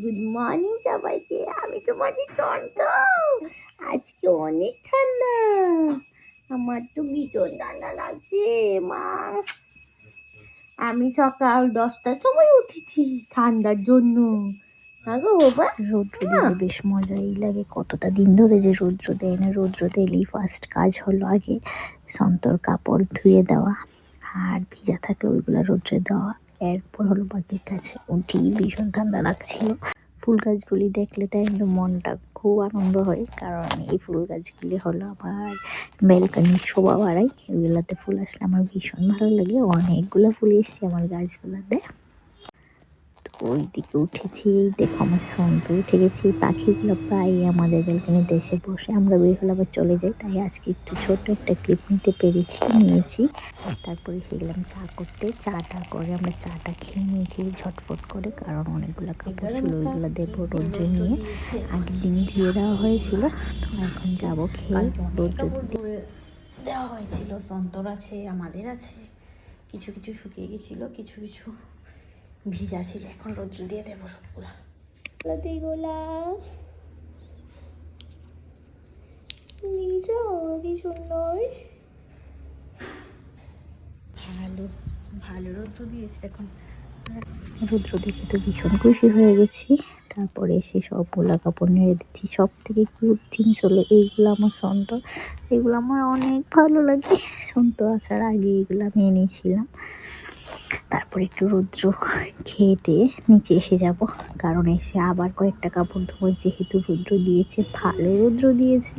Good morning সবাইকে। আমি তোমাদের চন্দ্র। আজকে অনেক ঠান্ডা, আমার তো ভীষণ ঠান্ডা লাগছে মা। আমি সকাল 10টার সময় উঠেছি ঠান্ডার জন্য। রৌদ্র দিলে বেশ মজাই লাগে। কতটা দিন ধরে যে রৌদ্র দেয় না, রৌদ্র দিলেই ফার্স্ট কাজ হলো আগে সন্তর কাপড় ধুয়ে দেওয়া, আর ভিজা থাকলে ওইগুলো রৌদ্রে দেওয়া। এরপর হলো বাকি কাছে উঠি। ভীষণ ঠান্ডা লাগছিল। ফুল গাছগুলি দেখলে তাই কিন্তু মনটা খুব আনন্দ হয়, কারণ এই ফুল গাছগুলি হলো আমার ব্যালকনির শোভা বাড়ায়। এগুলাতে ফুল আসলে আমার ভীষণ ভালো লাগে। অনেকগুলো ফুল এসছে আমার গাছগুলোতে। ওই দিকে উঠেছি, এই দেখো আমার সন্ত উঠে গেছি। পাখিগুলো প্রায় আমাদের ব্যালকনিতে এসে বসে, আমরা বের হলে আবার চলে যাই। তাই আজকে একটু ছোট্ট একটা ক্লিপ নিয়েছি। তারপরে সেগুলো চা করতে, চাটা করে আমরা চাটা খেয়ে নিয়েছি ঝটফট করে, কারণ অনেকগুলো কাপড় ছিল ওইগুলো দেবো রোদ্রে নিয়ে। আগের দিনই ধুয়ে দেওয়া হয়েছিল, তো এখন যাবো খেয়ে রোদ্রে দিতে। দেওয়া হয়েছিল, সন্তর আছে, আমাদের আছে, কিছু কিছু শুকিয়ে গেছিলো, কিছু কিছু ভিজা ছিল। এখন রোদ্র দিয়ে দেবো সবগুলা। গোলা কি সুন্দর, ভালো ভালো রৌদ্র দিয়েছে। এখন রৌদ্র দেখে তো ভীষণ খুশি হয়ে গেছি। তারপরে এসে সবগুলা কাপড় নেড়ে দিচ্ছি। সব থেকে কিউট জিনিস হলো এইগুলো আমার সন্ত। এগুলো আমার অনেক ভালো লাগে। সন্ত আসার আগে এগুলো আমি এনেছিলাম। তারপরে একটু রৌদ্র খেটে নিচে এসে যাব, কারণ এসে আবার কয়েকটা কাপড় ধোবো। যেহেতু রৌদ্র দিয়েছে, ভালো রৌদ্র দিয়েছে,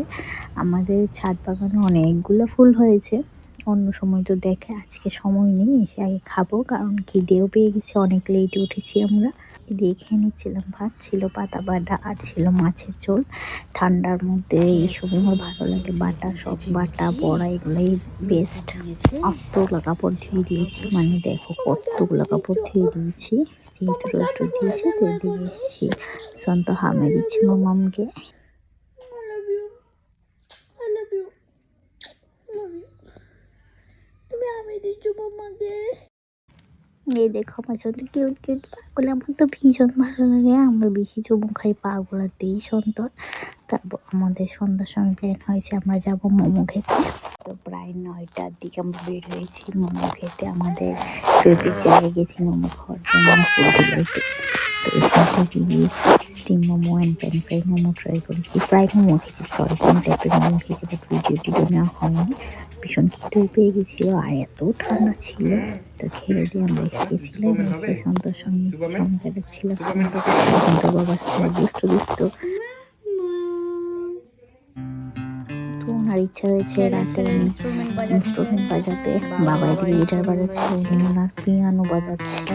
আমাদের ছাদ বাগানে অনেকগুলো ফুল হয়েছে। অন্য সময় তো দেখে, আজকে সময় নেই, এসে আগে খাবো, কারণ খিদেও পেয়ে গেছে। অনেক লেটে উঠেছি আমরা। দিয়ে খেয়ে নিচ্ছিলাম। ভাত ছিল, পাতা বাটা, আর ছিল মাছের ঝোল। ঠান্ডার মধ্যে এইসব আমার ভালো লাগে, বাটা সব বাটা বড়া এগুলোই বেস্ট। অতগুলো কাপড় ধুয়ে দিয়েছি, মানে দেখো কতগুলো কাপড় ধুয়ে দিয়েছি। যেহেতু রৌদ্র দিয়েছে তো দিয়ে এসেছি। সন্ত হামে দিচ্ছি মামামকে। তুমি আমি দিচ্ছ মামাকে। এই দেখো আমার জন্য কিউট কিউট পাগুলো, আমার তো ভীষণ ভালো লাগে। আমরা বেশি চুমু খাই পাগুলাতেই সন্তর। তারপর আমাদের সন্ধ্যার সময় প্ল্যান হয়েছে আমরা যাব মোমো খেতে। তো প্রায় 9টার দিকে আমরা বের হয়েছি মোমো খেতে। আমাদের ফেভারিট জায়গায় গেছি মোমো খাওয়ার জন্য, ফুলগুলোতে। তো এখান থেকে গিয়ে steam momo and pan fry momo try করেছি। ফ্রাই মোমো খেয়েছি, সরি, কোন টাইপের মোমো খেয়েছি, বাট ভিডিও নেওয়া হয়নি। ভীষণ খিদেও পেয়ে গেছিলো, আর এত ঠান্ডা ছিল। তো খেয়ে দিয়ে আমরা এসে গেছিলাম, এসে সন্তোর সঙ্গে সময় কাটাচ্ছিলাম। সন্তোর বাবা দুষ্ট। তো ওনার ইচ্ছা হয়েছে রাতে উনি ইনস্ট্রুমেন্ট বাজাতে। বাবা এদিকে গিটার বাজাচ্ছে, উনি ওনার পিয়ানো বাজাচ্ছে।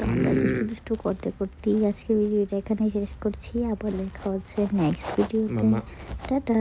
আমরা দুষ্টু করতে করতেই আজকে ভিডিওটা এখানে শেষ করছি। আবার দেখা হচ্ছে নেক্সট ভিডিওতে। টাটা।